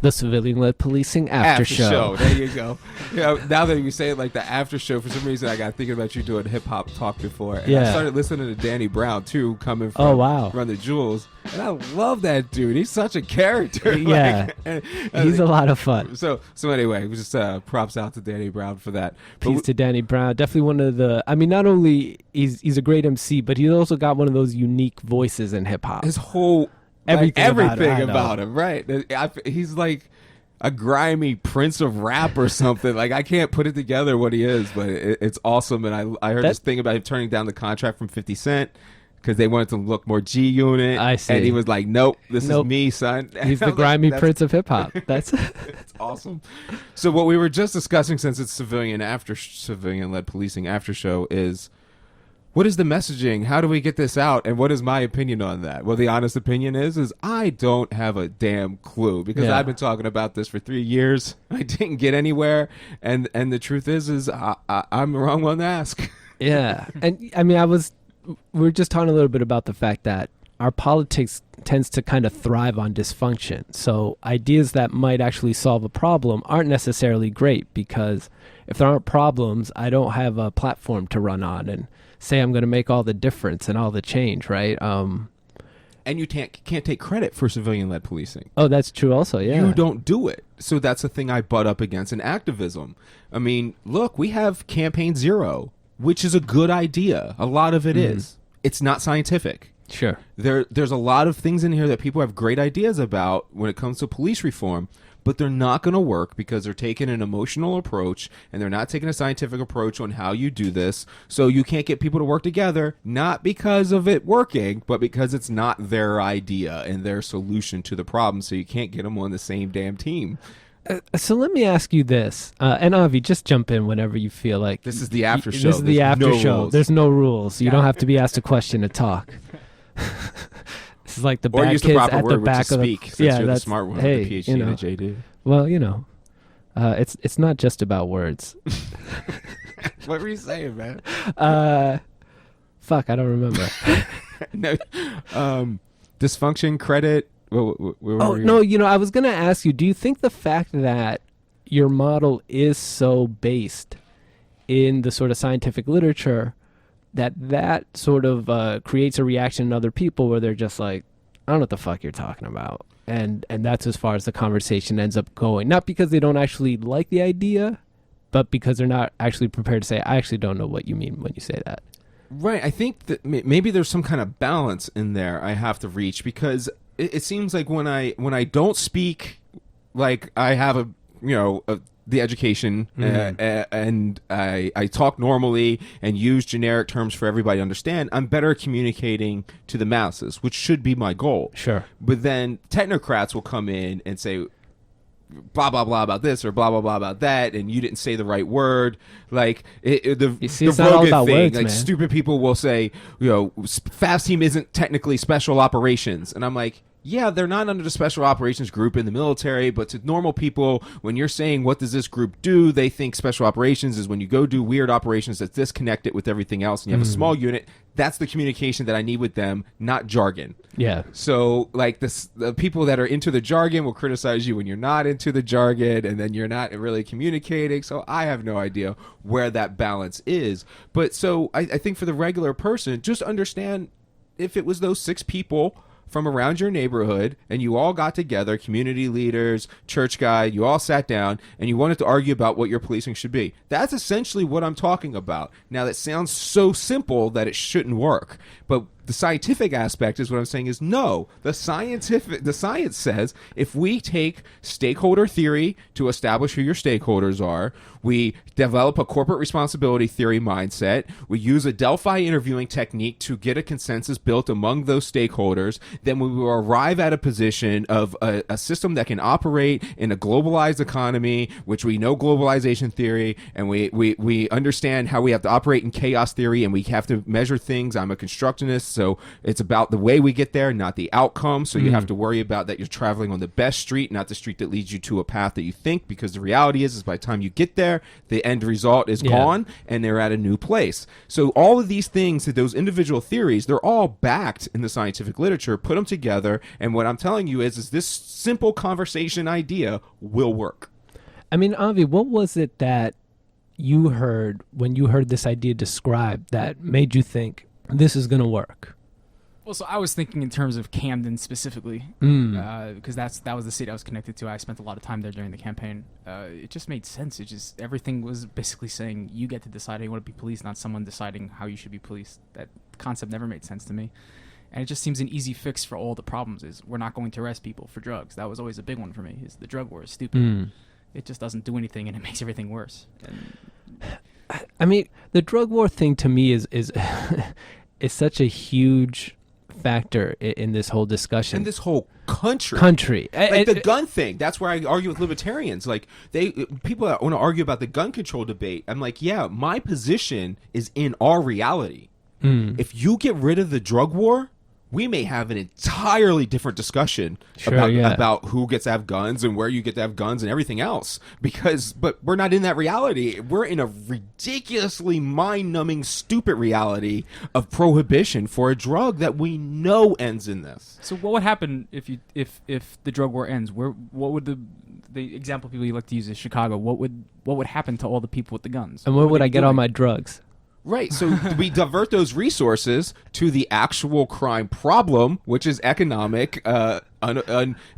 The civilian-led policing after show. There you go. Now that you say it like the after show, for some reason I got thinking about you doing hip hop talk before, and I started listening to Danny Brown too, coming from Run the Jewels, and I love that dude. He's such a character. Yeah, he's a lot of fun. So anyway, just props out to Danny Brown for that. Peace to Danny Brown. Definitely one of the. I mean, not only he's a great MC, but he's also got one of those unique voices in hip hop. His whole. Everything about him, right? He's like a grimy prince of rap or something. Like, I can't put it together what he is, but it's awesome. And I heard this thing about him turning down the contract from 50 Cent because they wanted to look more G-Unit. I see. And he was like, nope, this is me, son. He's the grimy prince of hip-hop. That's awesome. So what we were just discussing, since it's civilian-led policing after show, is... what is the messaging? How do we get this out? And what is my opinion on that? Well, the honest opinion is I don't have a damn clue, because I've been talking about this for 3 years. I didn't get anywhere. And the truth is I'm the wrong one to ask. Yeah. And I mean, we were just talking a little bit about the fact that our politics tends to kind of thrive on dysfunction. So ideas that might actually solve a problem aren't necessarily great, because if there aren't problems, I don't have a platform to run on and say I'm going to make all the difference and all the change, right? And you can't take credit for civilian-led policing. Oh, that's true also, yeah. You don't do it. So that's the thing I butt up against in activism. I mean, look, we have Campaign Zero, which is a good idea. A lot of it is. It's not scientific. Sure. There's a lot of things in here that people have great ideas about when it comes to police reform, but they're not going to work because they're taking an emotional approach and they're not taking a scientific approach on how you do this. So you can't get people to work together, not because of it working, but because it's not their idea and their solution to the problem. So you can't get them on the same damn team. So let me ask you this, and Avi, just jump in whenever you feel like. This is the after show. This is the after show. There's no rules. You don't have to be asked a question to talk. This is like the bad kids at the back of the speak. You're the smart one. Hey, the PhD and the JD. Well, it's not just about words. What were you saying, man? Fuck, I don't remember. No, dysfunction, credit. I was gonna ask you, do you think the fact that your model is so based in the sort of scientific literature that sort of creates a reaction in other people where they're just like, I don't know what the fuck you're talking about, and that's as far as the conversation ends up going, not because they don't actually like the idea, but because they're not actually prepared to say, I actually don't know what you mean when you say that. Right. I think that maybe there's some kind of balance in there I have to reach, because it seems like when I don't speak like I have the education and I talk normally and use generic terms for everybody to understand, I'm better at communicating to the masses, which should be my goal. Sure. But then technocrats will come in and say blah blah blah about this or blah blah blah about that, and you didn't say the right word. Like the Rogan thing, words, like man. Stupid people will say, Fast Team isn't technically special operations, and I'm like, yeah, they're not under the special operations group in the military, but to normal people, when you're saying what does this group do, they think special operations is when you go do weird operations that's disconnected with everything else, and you have a small unit. That's the communication that I need with them, not jargon. Yeah. So like the people that are into the jargon will criticize you when you're not into the jargon, and then you're not really communicating. So I have no idea where that balance is. But so I think for the regular person, just understand, if it was those 6 people from around your neighborhood and you all got together, community leaders, church guy, you all sat down and you wanted to argue about what your policing should be. That's essentially what I'm talking about. Now, that sounds so simple that it shouldn't work, but the scientific aspect is what I'm saying is no. The science says if we take stakeholder theory to establish who your stakeholders are, we develop a corporate responsibility theory mindset, we use a Delphi interviewing technique to get a consensus built among those stakeholders, then we will arrive at a position of a system that can operate in a globalized economy, which we know globalization theory, and we understand how we have to operate in chaos theory, and we have to measure things. I'm a constructionist, So it's about the way we get there, not the outcome. So you have to worry about that you're traveling on the best street, not the street that leads you to a path that you think, because the reality is by the time you get there, the end result is gone and they're at a new place. So all of these things, those individual theories, they're all backed in the scientific literature. Put them together, and what I'm telling you is this simple conversation idea will work. I mean, Avi, what was it that you heard when you heard this idea described that made you think this is going to work? Well, so I was thinking in terms of Camden specifically, because that was the city I was connected to. I spent a lot of time there during the campaign. It just made sense. It just, everything was basically saying you get to decide how you want to be policed, not someone deciding how you should be policed. That concept never made sense to me. And it just seems an easy fix for all the problems is we're not going to arrest people for drugs. That was always a big one for me, is the drug war is stupid. It just doesn't do anything, and it makes everything worse. I mean, the drug war thing to me is is such a huge factor in this whole discussion. In this whole country. Like the gun thing. That's where I argue with libertarians. Like people that want to argue about the gun control debate. I'm like, yeah, my position is in our reality. If you get rid of the drug war, we may have an entirely different discussion about who gets to have guns and where you get to have guns and everything else. But we're not in that reality. We're in a ridiculously mind-numbing, stupid reality of prohibition for a drug that we know ends in this. So what would happen if the drug war ends? What would the example people you like to use is Chicago? What would happen to all the people with the guns? And where would I get all my drugs? Right, so we divert those resources to the actual crime problem, which is economic. How do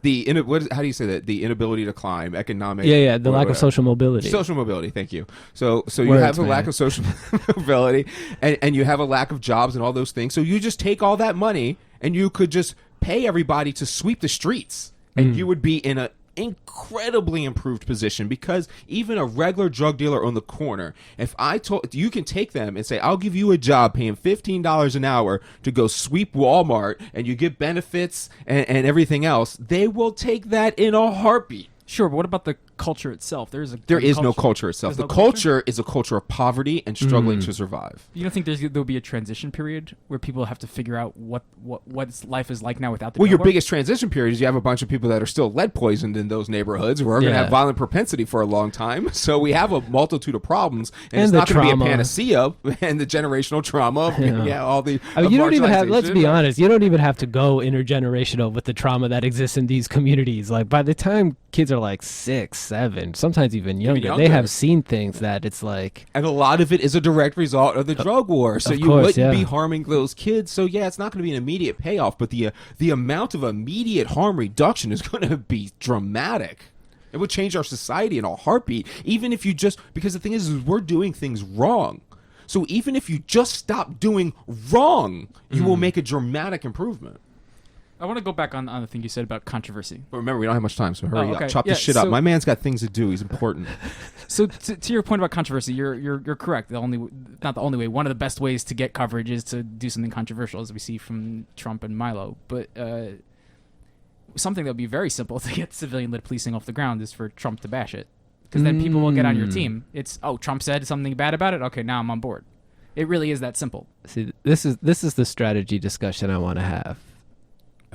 you say that? The inability to climb, economic. The lack of social mobility. Social mobility, thank you. So you have a lack of social mobility, and you have a lack of jobs and all those things. So you just take all that money and you could just pay everybody to sweep the streets, and you would be in a incredibly improved position, because even a regular drug dealer on the corner, if I told you can take them and say, I'll give you a job paying $15 an hour to go sweep Walmart and you get benefits and everything else, they will take that in a heartbeat. Sure, but what about the culture itself? There is no culture itself. The culture is a culture of poverty and struggling to survive. You don't think there'll be a transition period where people have to figure out what life is like now without the Well, drug your war? biggest transition period is you have a bunch of people that are still lead poisoned in those neighborhoods who are going to have violent propensity for a long time. So we have a multitude of problems, and it's not going to be a panacea, and the generational trauma, all the you don't even have, let's be honest, you don't even have to go intergenerational with the trauma that exists in these communities. Like, by the time kids are like 6, 7, sometimes even younger, they have seen things that it's like... And a lot of it is a direct result of the drug war. So you wouldn't be harming those kids. So yeah, it's not going to be an immediate payoff, but the amount of immediate harm reduction is going to be dramatic. It would change our society in a heartbeat, even if you just... Because the thing is we're doing things wrong. So even if you just stop doing wrong, you will make a dramatic improvement. I want to go back on the thing you said about controvery. But remember, we don't have much time, so hurry okay. up. Chop this shit up. My man's got things to do. He's important. So to your point about controversy, you're correct. Not the only way. One of the best ways to get coverage is to do something controversial, as we see from Trump and Milo. But something that would be very simple to get civilian-led policing off the ground is for Trump to bash it, because then people will get on your team. It's Trump said something bad about it. Okay, now I'm on board. It really is that simple. See, this is the strategy discussion I want to have.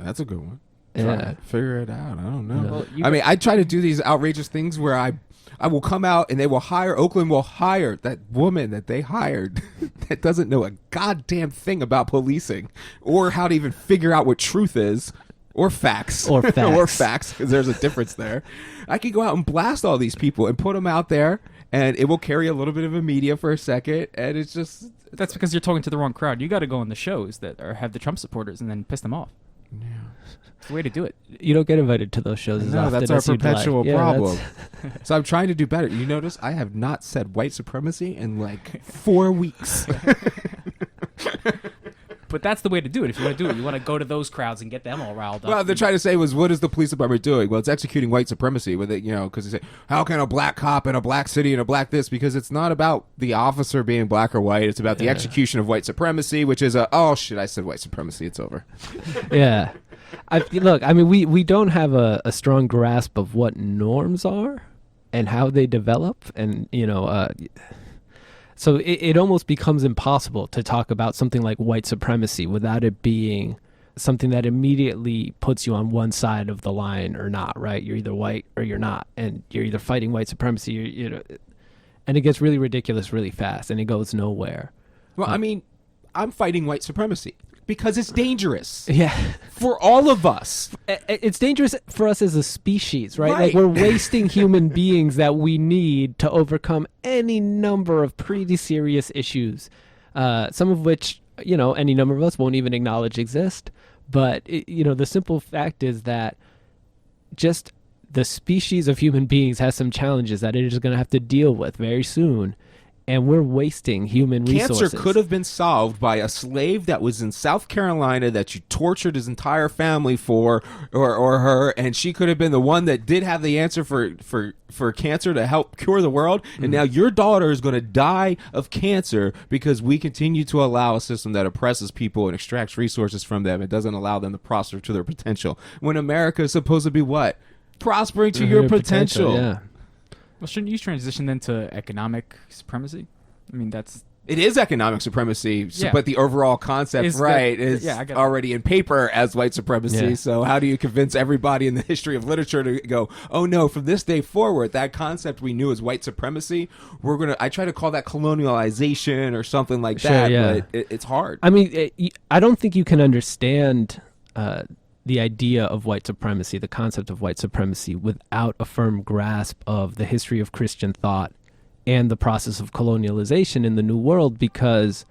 That's a good one. Yeah. Figure it out. I don't know. Well, I try to do these outrageous things where I will come out and Oakland will hire that woman that they hired that doesn't know a goddamn thing about policing or how to even figure out what truth is or facts. Or facts, because there's a difference there. I could go out and blast all these people and put them out there, and it will carry a little bit of a media for a second, and it's just... That's because you're talking to the wrong crowd. You got to go on the shows that have the Trump supporters and then piss them off. Yeah. It's the way to do it. You don't get invited to those shows as often that's as our you'd like. perpetual problem. So I'm trying to do better. You notice I have not said white supremacy in like 4 weeks. But that's the way to do it. If you want to do it, you want to go to those crowds and get them all riled up. Well, they're trying to say was, what is the police department doing? Well, it's executing white supremacy with it, because they say, how can a black cop in a black city and a black this? Because it's not about the officer being black or white. It's about the execution of white supremacy, which is I said white supremacy. It's over. Yeah. Look, I mean, we don't have a strong grasp of what norms are and how they develop, and So it almost becomes impossible to talk about something like white supremacy without it being something that immediately puts you on one side of the line or not, right? You're either white or you're not, and you're either fighting white supremacy, and it gets really ridiculous really fast, and it goes nowhere. Well, I mean, I'm fighting white supremacy because it's dangerous. Yeah. For all of us. It's dangerous for us as a species, right? Right. Like, we're wasting human beings that we need to overcome any number of pretty serious issues, some of which, any number of us won't even acknowledge exist. But, the simple fact is that just the species of human beings has some challenges that it is going to have to deal with very soon. And we're wasting human resources. Cancer could have been solved by a slave that was in South Carolina that you tortured his entire family for, or her, and she could have been the one that did have the answer for cancer to help cure the world. And now your daughter is going to die of cancer because we continue to allow a system that oppresses people and extracts resources from them. It doesn't allow them to prosper to their potential. When America is supposed to be what? Prospering to your potential. Yeah. Well, shouldn't you transition then to economic supremacy? I mean, it is economic supremacy, Yeah. but the overall concept, Is is I get it. already in paper as white supremacy. Yeah. So how do you convince everybody in the history of literature to go, oh no, from this day forward, that concept we knew as white supremacy, I try to call that colonialization or something like Sure, that, yeah. but it's hard. I mean, I don't think you can understand the idea of white supremacy, the concept of white supremacy, without a firm grasp of the history of Christian thought and the process of colonialization in the New World, because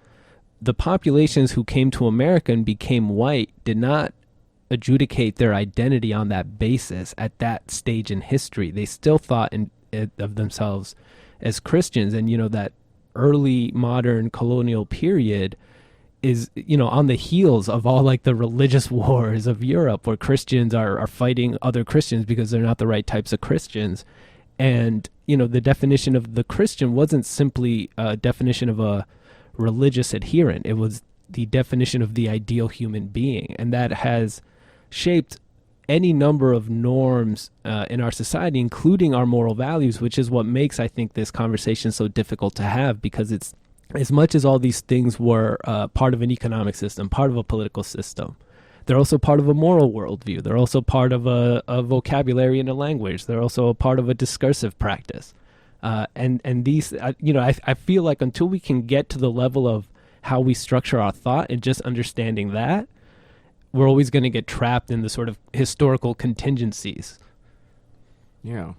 the populations who came to America and became white did not adjudicate their identity on that basis at that stage in history. They still thought of themselves as Christians, and that early modern colonial period is on the heels of all like the religious wars of Europe, where Christians are fighting other Christians because they're not the right types of Christians. And the definition of the Christian wasn't simply a definition of a religious adherent. It was the definition of the ideal human being, and that has shaped any number of norms in our society, including our moral values, which is what makes, I think, this conversation so difficult to have, because it's, as much as all these things were part of an economic system, part of a political system, they're also part of a moral worldview. They're also part of a vocabulary and a language. They're also a part of a discursive practice. And these, I feel like until we can get to the level of how we structure our thought and just understanding that, we're always going to get trapped in the sort of historical contingencies. Yeah,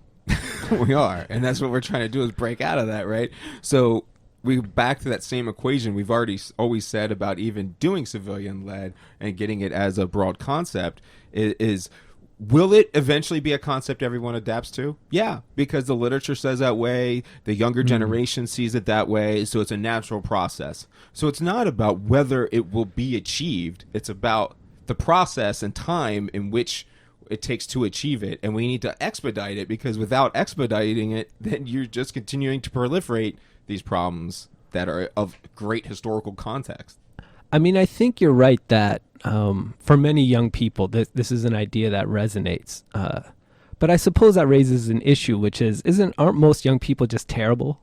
we are. And that's what we're trying to do, is break out of that, right? So we back to that same equation we've always said about even doing civilian-led and getting it as a broad concept is will it eventually be a concept everyone adapts to? Yeah, because the literature says that way, the younger generation sees it that way, so it's a natural process. So it's not about whether it will be achieved, it's about the process and time in which it takes to achieve it, and we need to expedite it, because without expediting it, then you're just continuing to proliferate these problems that are of great historical context. I mean, I think you're right that for many young people, this is an idea that resonates. But I suppose that raises an issue, which is, aren't most young people just terrible?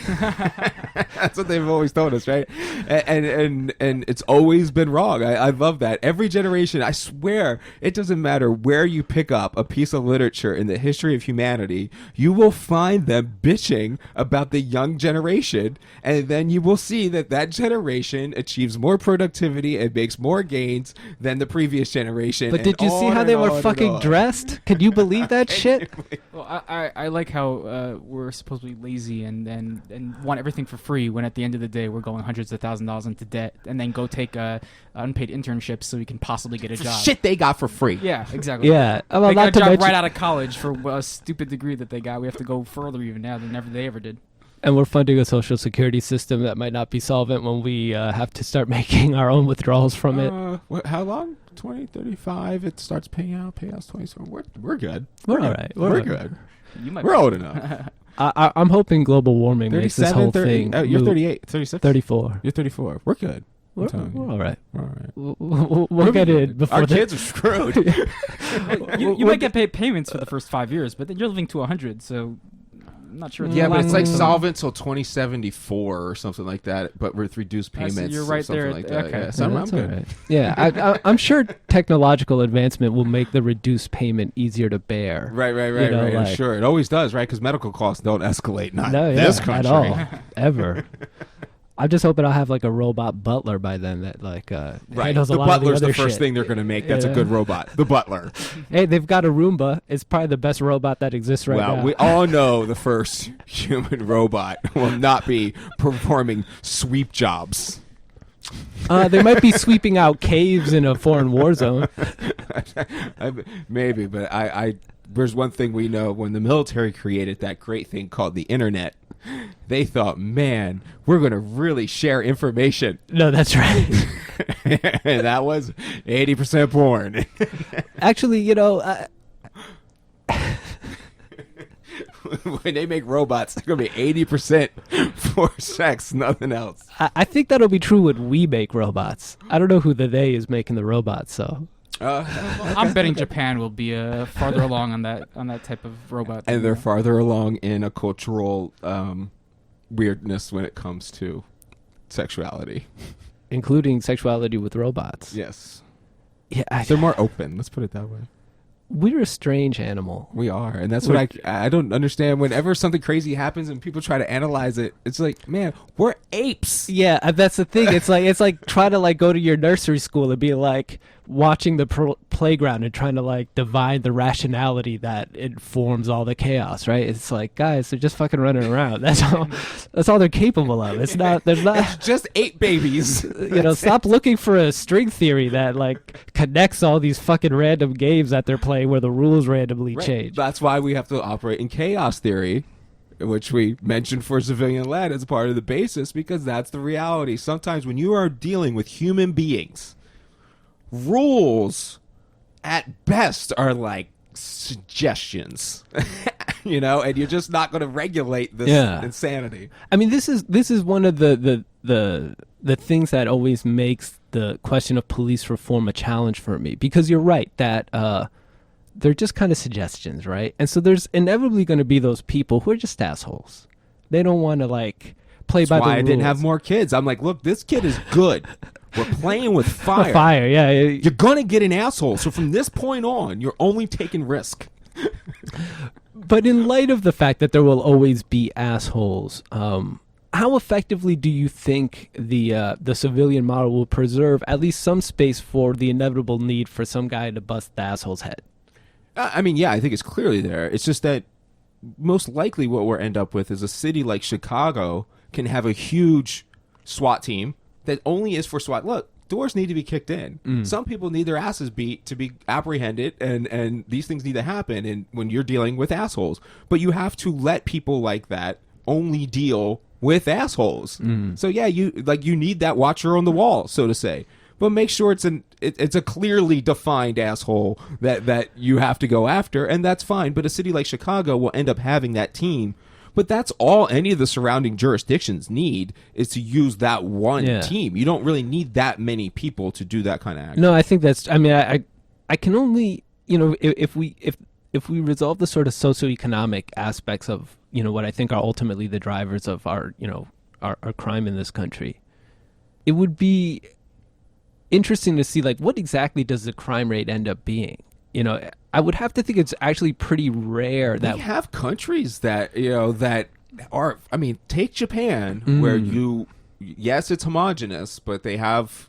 That's what they've always told us, right? And it's always been wrong. I love that. Every generation, I swear, it doesn't matter where you pick up a piece of literature in the history of humanity, you will find them bitching about the young generation, and then you will see that generation achieves more productivity and makes more gains than the previous generation. But did you see how they were fucking dressed? Could you believe that shit? Well, I like how we're supposedly lazy and want everything for free, when at the end of the day we're going hundreds of $1,000s into debt, and then go take unpaid internships so we can possibly get a job. Shit they got for free. Yeah, exactly. Yeah. Well, They got a not to job mention, right out of college for a stupid degree that they got. We have to go further even now than they ever did. and we're funding a social security system that might not be solvent when we have to start making our own withdrawals from it. How long? 2035. It starts paying out. Payouts 27. We're good. We're all right. We're good. You might We're old enough. I'm hoping global warming makes this whole 30, thing. you're move. 38, 36? 34. You're 34. We're good. We're telling you. all right. We're all right. We'll get in before Our the kids are screwed. you might get paid payments for the first 5 years, but then you're living to 100, so I'm not sure. Yeah, but it's like solvent till 2074 or something like that, but with reduced payments. You're right or something there. like that. Okay. Yeah, so I'm good. Right. Yeah, I'm sure technological advancement will make the reduced payment easier to bear. Right. You know, Right. Sure, it always does, right? Because medical costs don't escalate. Not this country at all, ever. I'm just hoping I'll have like a robot butler by then that like handles a The lot of the butler's other the first shit. thing they're going to make. That's a good robot. The butler. Hey, they've got a Roomba. It's probably the best robot that exists right now. Well, we all know the first human robot will not be performing sweep jobs. They might be sweeping out caves in a foreign war zone. Maybe, but I there's one thing we know: when the military created that great thing called the internet, they thought, man, we're going to really share information. No, that's right. And that was 80% porn. Actually, you know, when they make robots, they're going to be 80% for sex, nothing else. I think that'll be true when we make robots. I don't know who the they is making the robots, so. I'm betting Japan will be farther along on that type of robot. And they're farther along in a cultural weirdness when it comes to sexuality. Including sexuality with robots. Yes. Yeah, They're more open. Let's put it that way. We're a strange animal. We are. And that's what I don't understand. Whenever something crazy happens and people try to analyze it, it's like, man, we're apes. Yeah, that's the thing. It's like trying to like go to your nursery school and be like watching the playground and trying to like divine the rationality that informs all the chaos, right? It's like, guys, they're just fucking running around. That's all they're capable of. It's not. It's just ape babies. You know, stop looking for a string theory that like connects all these fucking random games that they're playing where the rules randomly change. That's why we have to operate in chaos theory, which we mentioned for civilian lead as part of the basis, because that's the reality. Sometimes when you are dealing with human beings, rules at best are like suggestions. You know, and you're just not going to regulate this insanity. I mean, this is one of the things that always makes the question of police reform a challenge for me, because you're right that they're just kind of suggestions, right? And so there's inevitably going to be those people who are just assholes. They don't want to like play by the rules. That's why I didn't have more kids. I'm like, look, this kid is good. We're playing with fire. Fire, yeah. You're going to get an asshole. So from this point on, you're only taking risk. But in light of the fact that there will always be assholes, how effectively do you think the civilian model will preserve at least some space for the inevitable need for some guy to bust the asshole's head? I mean, yeah, I think it's clearly there. It's just that most likely what we'll end up with is a city like Chicago can have a huge SWAT team that only is for SWAT. Look, doors need to be kicked in. Some people need their asses beat to be apprehended, and these things need to happen. And when you're dealing with assholes, but you have to let people like that only deal with assholes. So yeah, you need that watcher on the wall, so to say. But make sure it's a clearly defined asshole that you have to go after, and that's fine. But a city like Chicago will end up having that team. But that's all any of the surrounding jurisdictions need, is to use that one team. You don't really need that many people to do that kind of action. No, I think that's. I mean, I can only, you know, if we resolve the sort of socioeconomic aspects of, you know, what I think are ultimately the drivers of our, you know, our crime in this country, it would be interesting to see like what exactly does the crime rate end up being. You know, I would have to think it's actually pretty rare that we have countries that, you know, that are, I mean, take Japan, where yes, it's homogenous, but they have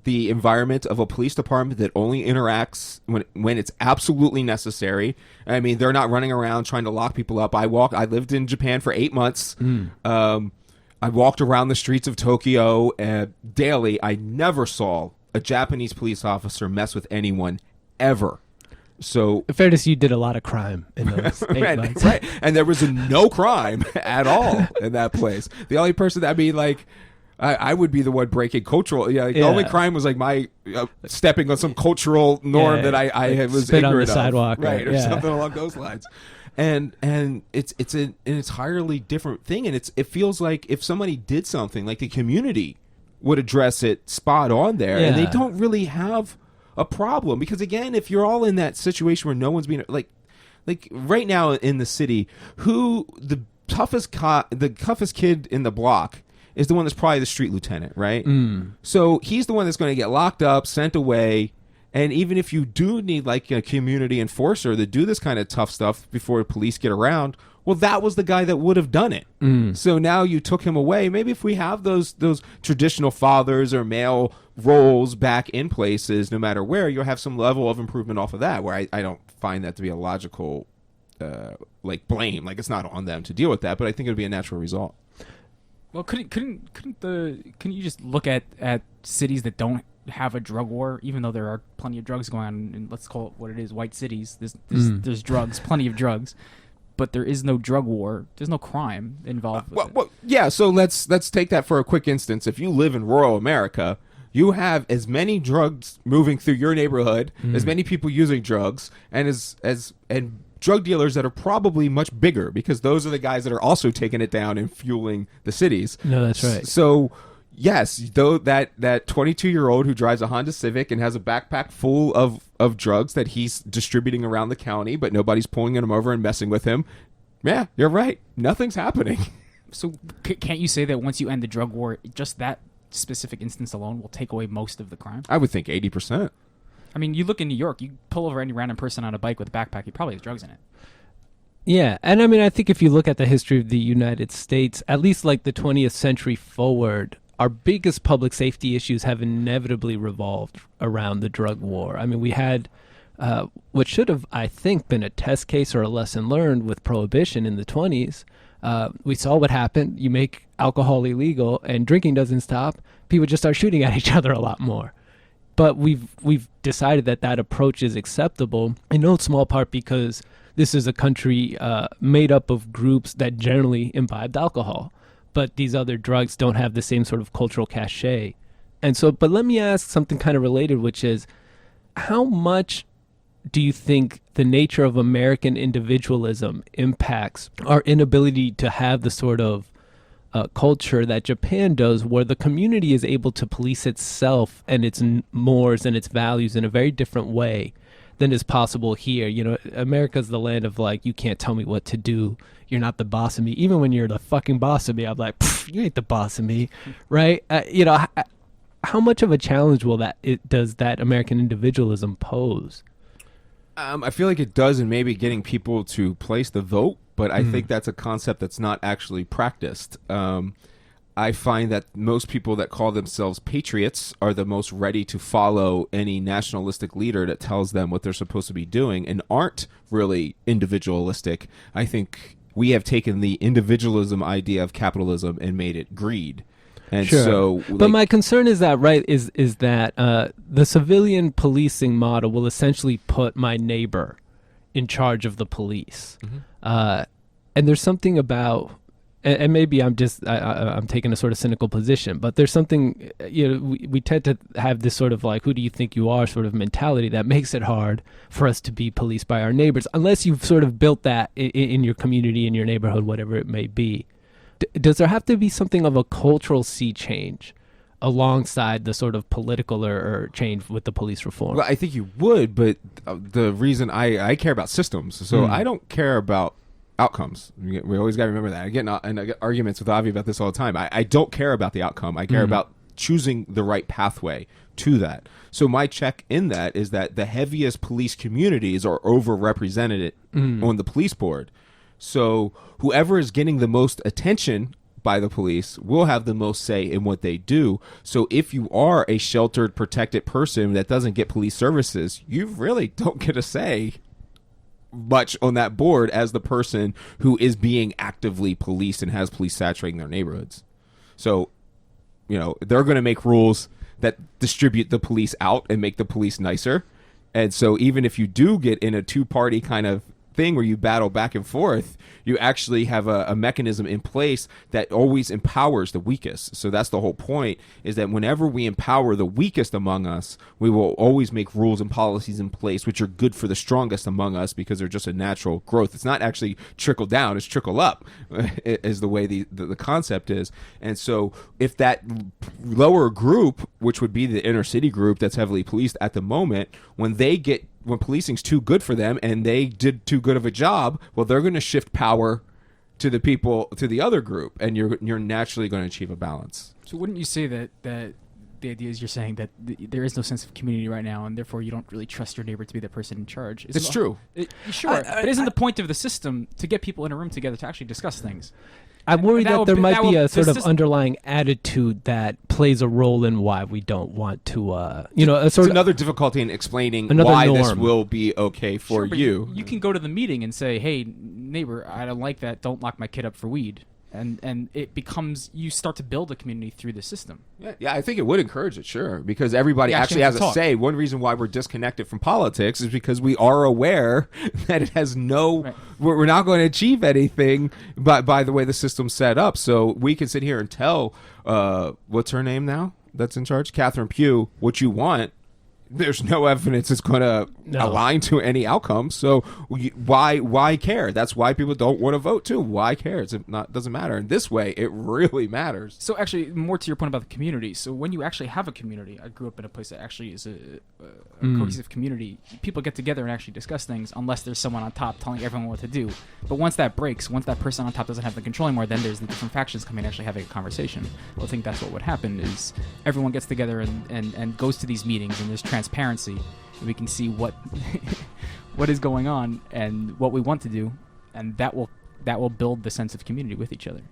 the environment of a police department that only interacts when it's absolutely necessary. I mean, they're not running around trying to lock people up. I lived in Japan for 8 months. I walked around the streets of Tokyo daily. I never saw a Japanese police officer mess with anyone ever. So, in fairness, you did a lot of crime in those 8 months. Right. And there was no crime at all in that place. The only person that, I mean, like, I would be the one breaking cultural. Yeah, like, the only crime was like my stepping on some cultural norm that I was spit ignorant on the sidewalk, right, or something along those lines. And it's an entirely different thing, and it feels like if somebody did something, like the community would address it spot on there, and they don't really have a problem, because again, if you're all in that situation where no one's being like right now in the city, who the toughest kid in the block is the one that's probably the street lieutenant, right? So he's the one that's going to get locked up, sent away. And even if you do need like a community enforcer to do this kind of tough stuff before police get around, well, that was the guy that would have done it. So now you took him away. Maybe if we have those traditional fathers or male roles back in places, no matter where, you'll have some level of improvement off of that, where I don't find that to be a logical like blame. Like, it's not on them to deal with that, but I think it would be a natural result. Well, couldn't you just look at cities that don't have a drug war, even though there are plenty of drugs going on in, let's call it what it is, white cities. There's drugs, plenty of drugs, but there is no drug war. There's no crime involved with it. Well, yeah. So let's take that for a quick instance. If you live in rural America, you have as many drugs moving through your neighborhood, as many people using drugs, and and drug dealers that are probably much bigger, because those are the guys that are also taking it down and fueling the cities. No, that's right. So yes, though that 22-year-old who drives a Honda Civic and has a backpack full of drugs that he's distributing around the county, but nobody's pulling him over and messing with him. Yeah, you're right. Nothing's happening. So can't you say that once you end the drug war, just that specific instance alone will take away most of the crime? I would think 80%. I mean, you look in New York, you pull over any random person on a bike with a backpack, he probably has drugs in it. Yeah, and I mean, I think if you look at the history of the United States, at least like the 20th century forward, our biggest public safety issues have inevitably revolved around the drug war. I mean, we had what should have, I think, been a test case or a lesson learned with Prohibition in the 20s. We saw what happened. You make alcohol illegal and drinking doesn't stop. People just start shooting at each other a lot more. But we've decided that approach is acceptable, in no small part because this is a country made up of groups that generally imbibed alcohol. But these other drugs don't have the same sort of cultural cachet. And so, but let me ask something kind of related, which is, how much do you think the nature of American individualism impacts our inability to have the sort of culture that Japan does, where the community is able to police itself and its mores and its values in a very different way than is possible here? You know, America's the land of like, you can't tell me what to do. You're not the boss of me. Even when you're the fucking boss of me, I'm like, you ain't the boss of me, right? You know, how much of a challenge does that American individualism pose? I feel like it does in maybe getting people to place the vote, but I think that's a concept that's not actually practiced. I find that most people that call themselves patriots are the most ready to follow any nationalistic leader that tells them what they're supposed to be doing and aren't really individualistic. I think we have taken the individualism idea of capitalism and made it greed. And sure. So, but my concern is that, right, is that the civilian policing model will essentially put my neighbor in charge of the police. And there's something about, and maybe I'm taking a sort of cynical position, but there's something, you know, we tend to have this sort of like, who do you think you are sort of mentality that makes it hard for us to be policed by our neighbors, unless you've sort of built that in your community, in your neighborhood, whatever it may be. Does there have to be something of a cultural sea change alongside the sort of political or change with the police reform? Well, I think you would, but the reason I care about systems, so I don't care about outcomes. We always got to remember that. I get arguments with Avi about this all the time. I don't care about the outcome. I care about choosing the right pathway to that. So my check in that is that the heaviest police communities are overrepresented on the police board. So whoever is getting the most attention by the police will have the most say in what they do. So if you are a sheltered, protected person that doesn't get police services, you really don't get a say much on that board as the person who is being actively policed and has police saturating their neighborhoods. So, you know, they're going to make rules that distribute the police out and make the police nicer. And so even if you do get in a two-party kind of thing where you battle back and forth, you actually have a mechanism in place that always empowers the weakest. So that's the whole point, is that whenever we empower the weakest among us, we will always make rules and policies in place which are good for the strongest among us, because they're just a natural growth. It's not actually trickle down, it's trickle up is the way the concept is. And so if that lower group, which would be the inner city group that's heavily policed at the moment, when policing's too good for them and they did too good of a job, well, they're going to shift power to the people, to the other group, and you're naturally going to achieve a balance. So wouldn't you say that the idea is you're saying that there is no sense of community right now, and therefore you don't really trust your neighbor to be the person in charge? It's true. Sure, but isn't the point of the system to get people in a room together to actually discuss things? I'm worried that there might be a sort of underlying attitude that plays a role in why we don't want to, it's another difficulty in explaiing why this will be okay for you. You can go to the meeting and say, hey, neighbor, I don't like that. Don't lock my kid up for weed. And it becomes, you start to build a community through the system. Yeah, I think it would encourage it, sure, because everybody actually has a say. One reason why we're disconnected from politics is because we are aware that it has we're not going to achieve anything by the way the system's set up. So we can sit here and tell, what's her name now that's in charge? Catherine Pugh, what you want. There's no evidence it's going to align to any outcome. So why care? That's why people don't want to vote too. Why care? It doesn't matter. In this way, it really matters. So actually, more to your point about the community. So when you actually have a community, I grew up in a place that actually is a cohesive community. People get together and actually discuss things, unless there's someone on top telling everyone what to do. But once that breaks, once that person on top doesn't have the control anymore, then there's the different factions coming and actually having a conversation. Well, I think that's what would happen is everyone gets together and goes to these meetings, and there's transparency, and we can see what what is going on and what we want to do, and that will build the sense of community with each other.